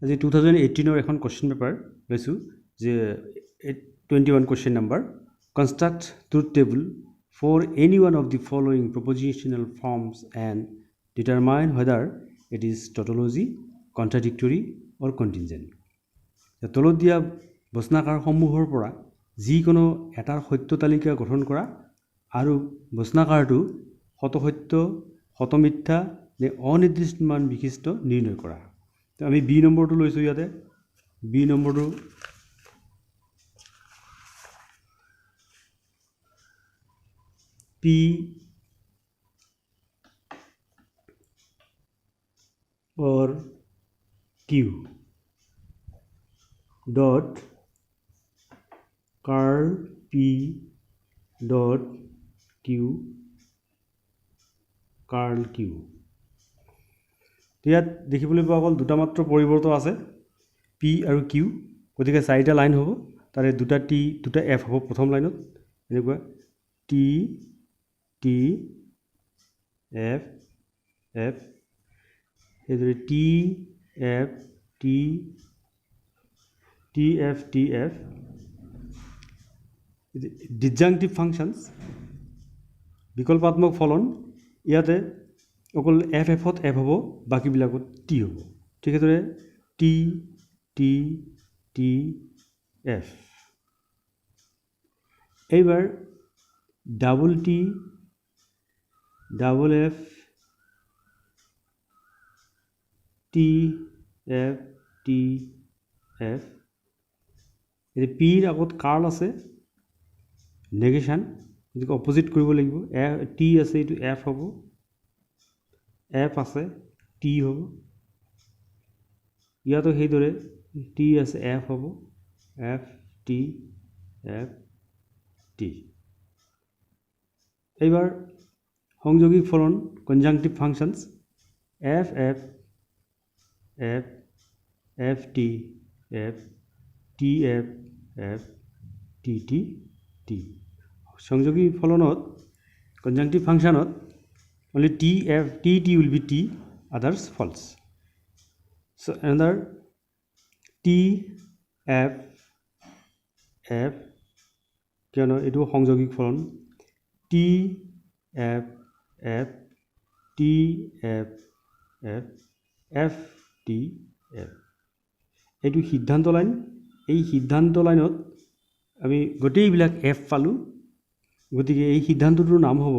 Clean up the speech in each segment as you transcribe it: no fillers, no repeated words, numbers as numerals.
আজি 2018 এখন question paper লৈছোঁ যে 21 question number construct truth table for any one of the following propositional forms and determine whether it is tautology contradictory or contingent. তলত দিয়া বচনাকাৰসমূহৰ পৰা যিকোনো এটাৰ সত্য তালিকা গঠন কৰা আৰু বচনাকাৰটো শতসত্য শতমিথ্যা নে অনিৰ্দিষ্ট মান বিশিষ্ট নিৰ্ণয় কৰা। তো আমি বি নম্বৰটো লৈছোঁ ইয়াতে। বি নম্বৰটো P or Q dot curl P dot Q curl Q। ইয়াত দেখিবলৈ পোৱা গ'ল দুটা মাত্ৰ পৰিৱৰ্তন আছে P আৰু Q, গতিকে চাৰিটা লাইন হ'ব, তাৰে দুটা T দুটা F হ'ব প্ৰথম লাইনত, এনেকুৱা T T F F, সেইদৰে T F T T F T F। Disjunctive ফাংশনছ বিকল্পাত্মক ফলন, ইয়াতে অকল এফ এফত এফ হ'ব, বাকীবিলাকত টি হ'ব। ঠিক সেইদৰে টি টি টি এফ। এইবাৰ double T double F T F T F. এই পিৰ আগত কাৰ্ল আছে, নেগেশ্যন, গতিকে অপজিট কৰিব লাগিব। টি আছে, এইটো এফ হ'ব, এফ আছে টি হ'ব, ইয়াতো সেইদৰে টি আছে এফ হ'ব, এফ টি এফ টি। এইবাৰ সংযোগিক ফলন conjunctive functions F F F F T F T F F T T T. সংযোগী ফলনত কনজাংটিভ ফাংশনত only T F T T will be T, others false. So another T F F, কিয়নো এইটো সংযোগিক ফলন T F F T F F F T F। এইটো সিদ্ধান্ত line, এই সিদ্ধান্ত লাইনত আমি গোটেইবিলাক এফ পালোঁ, গতিকে এই সিদ্ধান্তটোৰ নাম হ'ব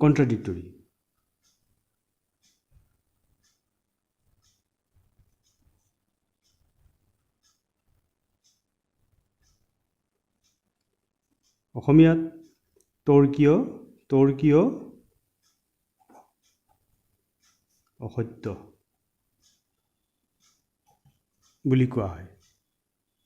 কণ্ট্ৰাডিক্টৰী। অসমীয়াত তৰ্কীয় তৰ্কীয় অসত্য বুলি কোৱা হয়।